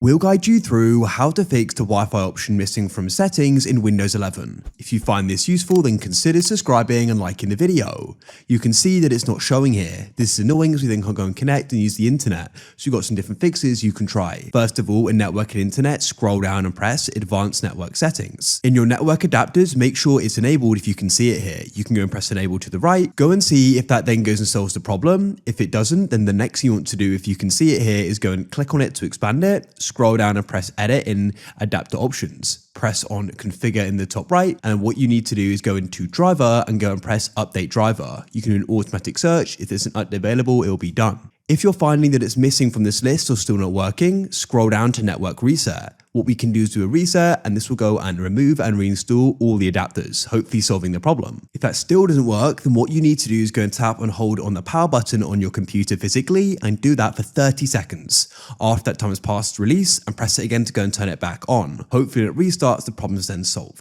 We'll guide you through how to fix the Wi-Fi option missing from settings in Windows 11. If you find this useful, then consider subscribing and liking the video. You can see that it's not showing here. This is annoying as we then can't go and connect and use the internet, so you've got some different fixes you can try. First of all, in Network and Internet, scroll down and press Advanced Network Settings. In your network adapters, make sure it's enabled if you can see it here. You can go and press Enable to the right, go and see if that then goes and solves the problem. If it doesn't, then the next thing you want to do, if you can see it here, is go and click on it to expand it. Scroll down and press Edit in Adapter Options. Press on Configure in the top right, and what you need to do is go into Driver and go and press Update Driver. You can do an automatic search. If there's an update available, it will be done. If you're finding that it's missing from this list or still not working, scroll down to Network Reset. What we can do is do a reset, and this will go and remove and reinstall all the adapters, hopefully solving the problem. If that still doesn't work, then what you need to do is go and tap and hold on the power button on your computer physically and do that for 30 seconds. After that time has passed, release and press it again to go and turn it back on. Hopefully it restarts, the problem is then solved.